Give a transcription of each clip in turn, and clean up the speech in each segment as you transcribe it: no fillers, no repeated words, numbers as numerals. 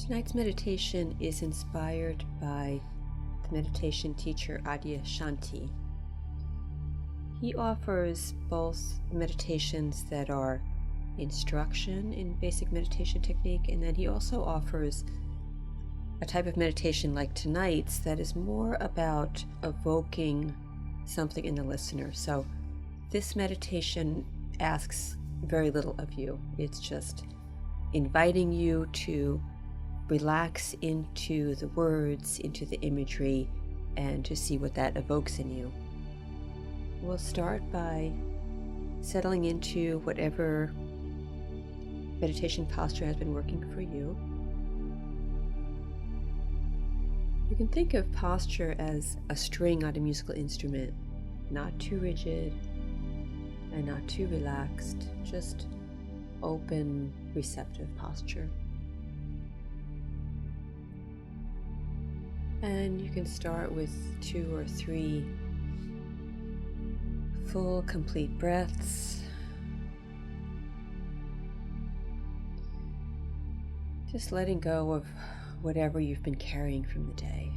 Tonight's meditation is inspired by the meditation teacher Adyashanti. He offers both meditations that are instruction in basic meditation technique, and then he also offers a type of meditation like tonight's that is more about evoking something in the listener. So this meditation asks very little of you. It's just inviting you to relax into the words, into the imagery, and to see what that evokes in you. We'll start by settling into whatever meditation posture has been working for you. You can think of posture as a string on a musical instrument, not too rigid and not too relaxed, just open, receptive posture. And you can start with 2 or 3 full, complete breaths. Just letting go of whatever you've been carrying from the day.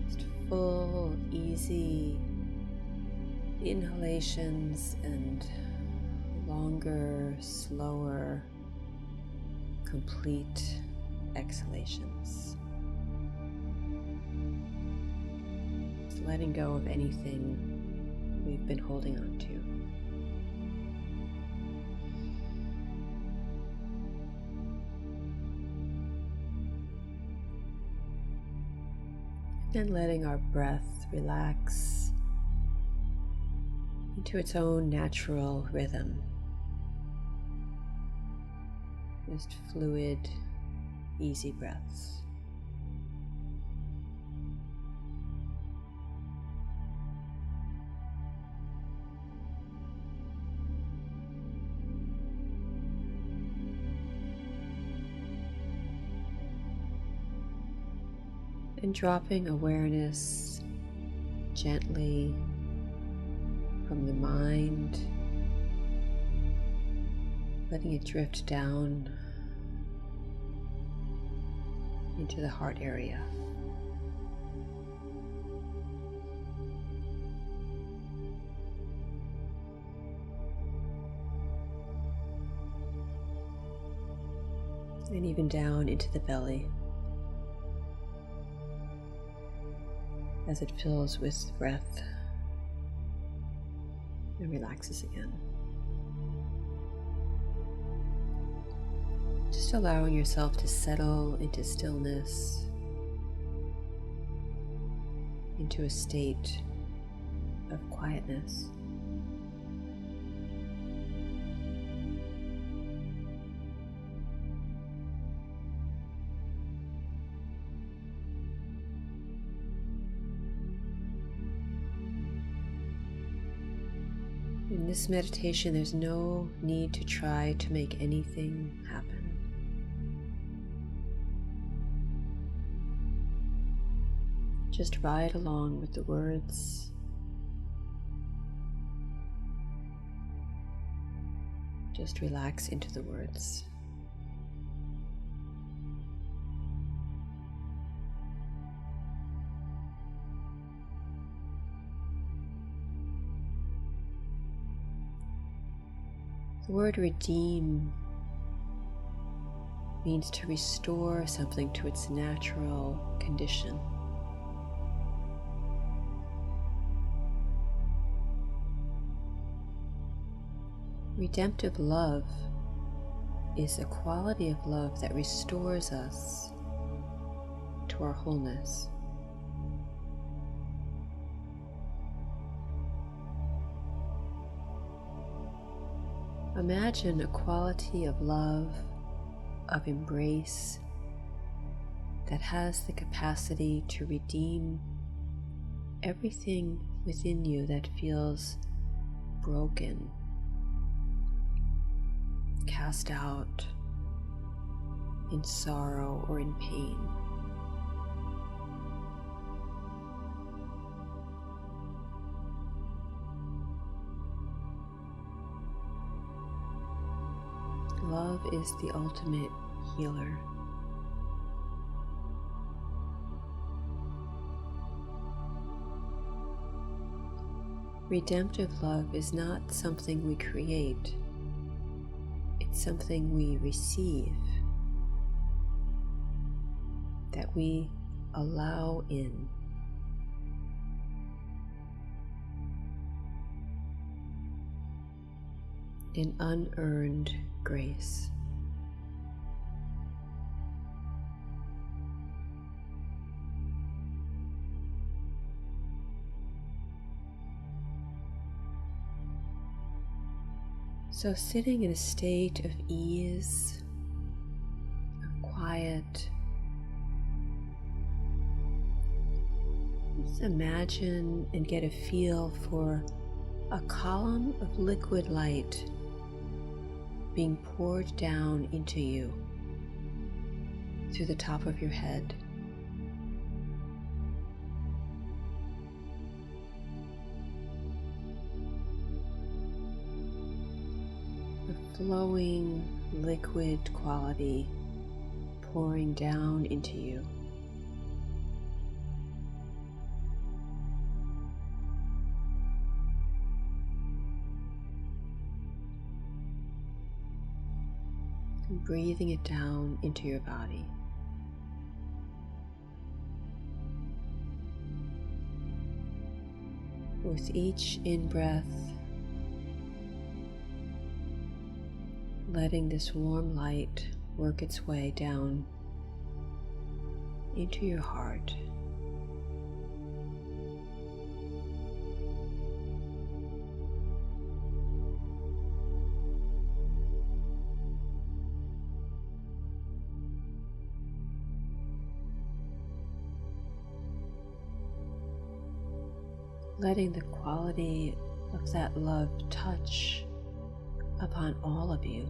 Just full, easy inhalations and longer, slower, complete exhalations. Just letting go of anything we've been holding on to. And letting our breath relax into its own natural rhythm. Just fluid, easy breaths. And dropping awareness gently from the mind, letting it drift down into the heart area. And even down into the belly as it fills with breath and relaxes again. Just allowing yourself to settle into stillness, into a state of quietness. In this meditation, there's no need to try to make anything happen. Just ride along with the words. Just relax into the words. The word redeem means to restore something to its natural condition. Redemptive love is a quality of love that restores us to our wholeness. Imagine a quality of love, of embrace, that has the capacity to redeem everything within you that feels broken, cast out in sorrow or in pain. love is the ultimate healer. Redemptive love is not something we create, it's something we receive, that we allow in. In unearned grace. So sitting in a state of ease, of quiet, just imagine and get a feel for a column of liquid light being poured down into you through the top of your head. The flowing liquid quality pouring down into you. And breathing it down into your body. With each in-breath, letting this warm light work its way down into your heart. Letting the quality of that love touch upon all of you,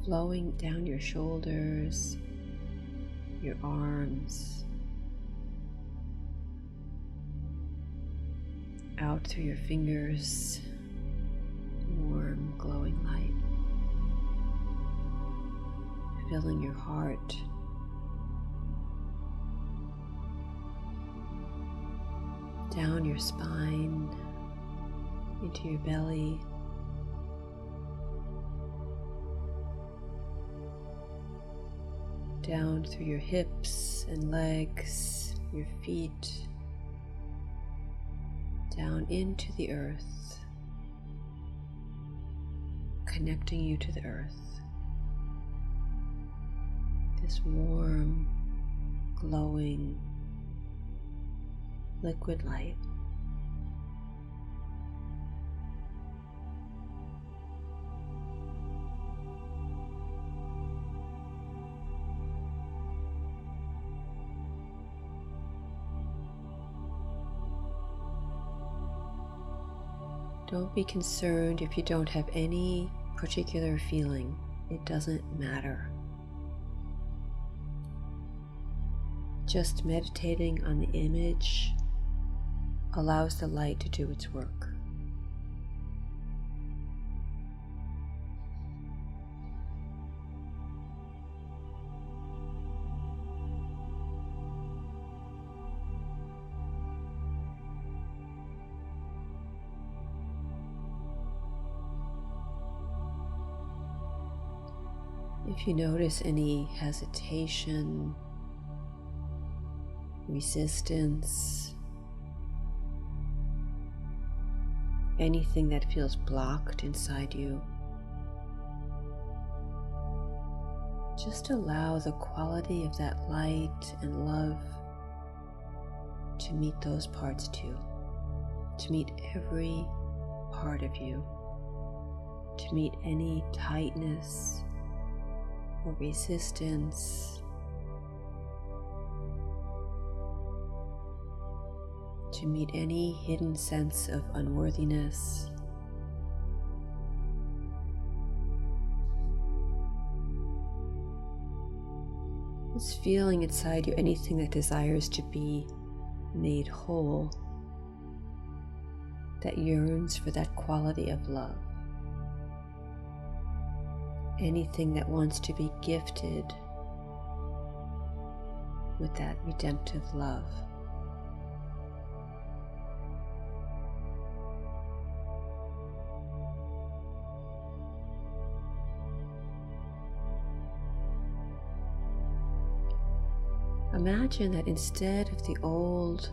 flowing down your shoulders, your arms, out through your fingers, warm, glowing light, filling your heart, down your spine, into your belly, down through your hips and legs, your feet, down into the earth, connecting you to the earth. This warm, glowing, liquid light. Don't be concerned if you don't have any particular feeling. It doesn't matter. Just meditating on the image allows the light to do its work. If you notice any hesitation, resistance, anything that feels blocked inside you, just allow the quality of that light and love to meet those parts too, to meet every part of you, to meet any tightness or resistance, to meet any hidden sense of unworthiness. Just feeling inside you anything that desires to be made whole, that yearns for that quality of love. Anything that wants to be gifted with that redemptive love. Imagine that instead of the old,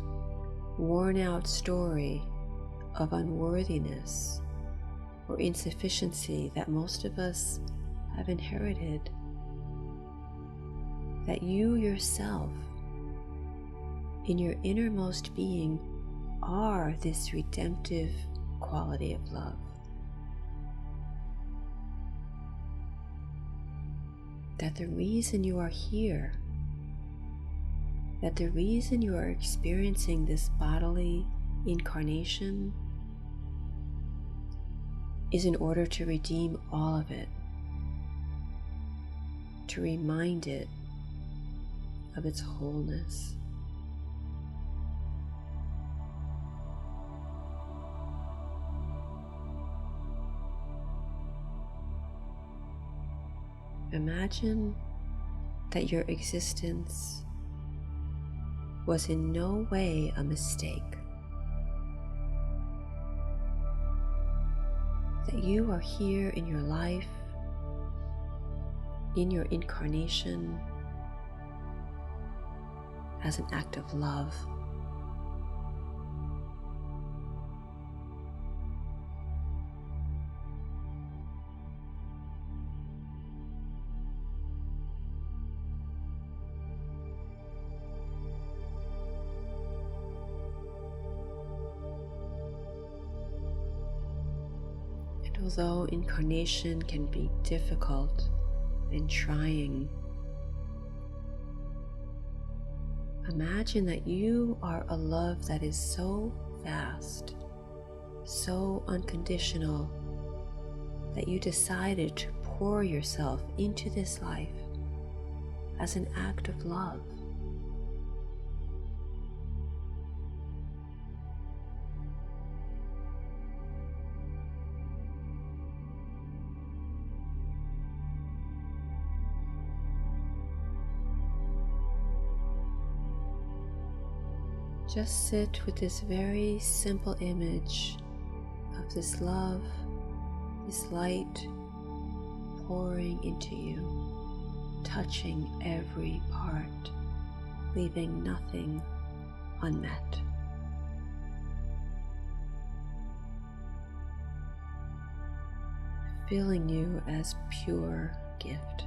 worn-out story of unworthiness or insufficiency that most of us have inherited, that you yourself, in your innermost being, are this redemptive quality of love. That the reason you are here, that the reason you are experiencing this bodily incarnation is in order to redeem all of it, to remind it of its wholeness. Imagine that your existence was in no way a mistake, that you are here in your life, in your incarnation, as an act of love. Although incarnation can be difficult and trying, imagine that you are a love that is so vast, so unconditional, that you decided to pour yourself into this life as an act of love. Just sit with this very simple image of this love, this light pouring into you, touching every part, leaving nothing unmet. Filling you as pure gift.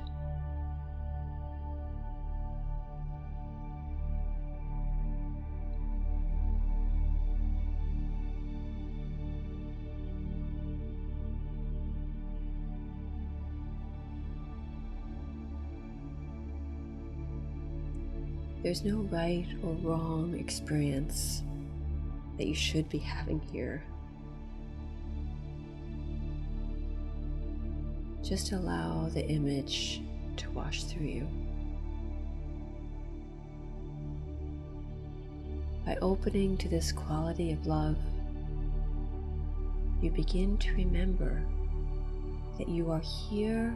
There's no right or wrong experience that you should be having here. Just allow the image to wash through you. By opening to this quality of love, you begin to remember that you are here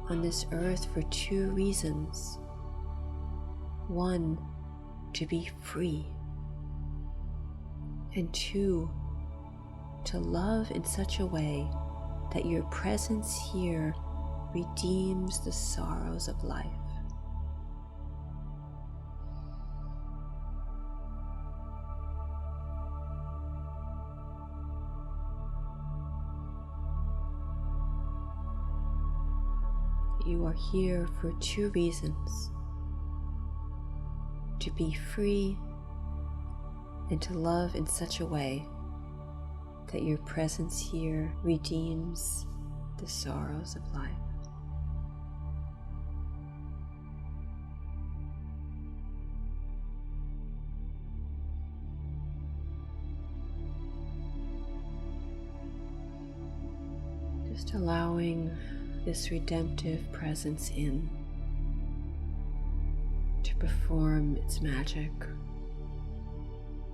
on this earth for two reasons. One, to be free, and two, to love in such a way that your presence here redeems the sorrows of life. You are here for two reasons: to be free and to love in such a way that your presence here redeems the sorrows of life. Just allowing this redemptive presence in to perform its magic,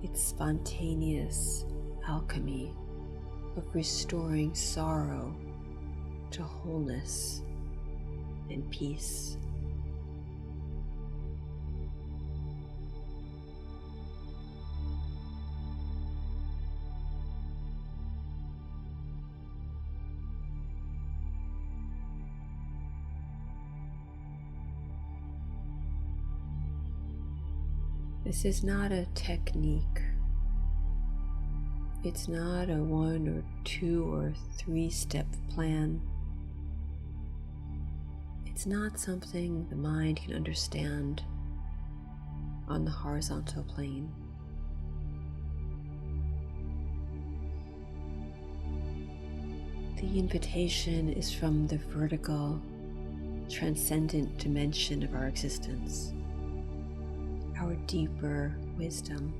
its spontaneous alchemy of restoring sorrow to wholeness and peace. This is not a technique. It's not a 1 or 2 or 3-step plan. It's not something the mind can understand on the horizontal plane. The invitation is from the vertical, transcendent dimension of our existence, our deeper wisdom,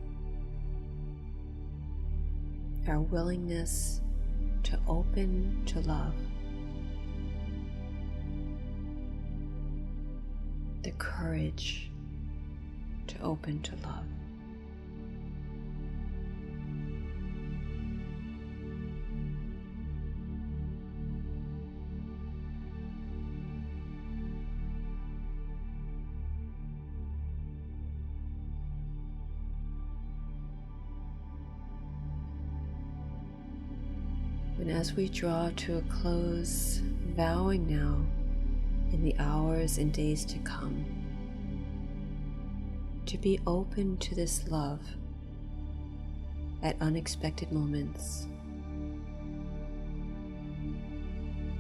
our willingness to open to love, the courage to open to love. And as we draw to a close, vowing now in the hours and days to come to be open to this love at unexpected moments,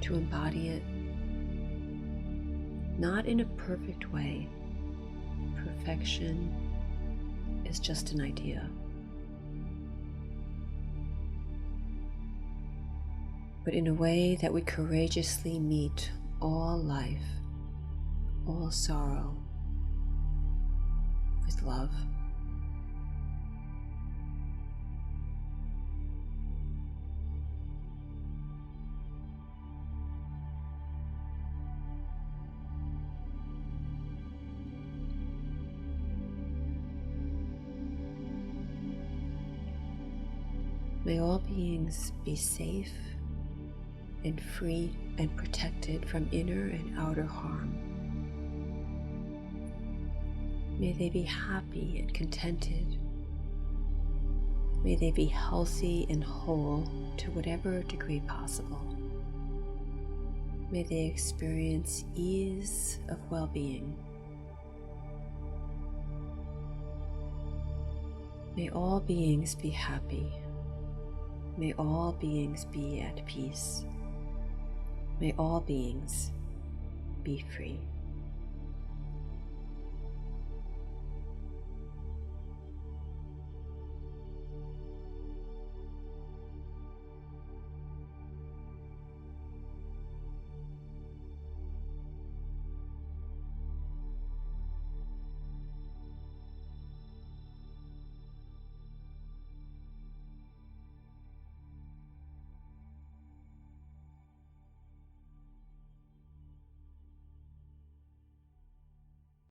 to embody it, not in a perfect way. Perfection is just an idea. But in a way that we courageously meet all life, all sorrow, with love. May all beings be safe and free and protected from inner and outer harm. May they be happy and contented. May they be healthy and whole to whatever degree possible. May they experience ease of well-being. May all beings be happy. May all beings be at peace. May all beings be free.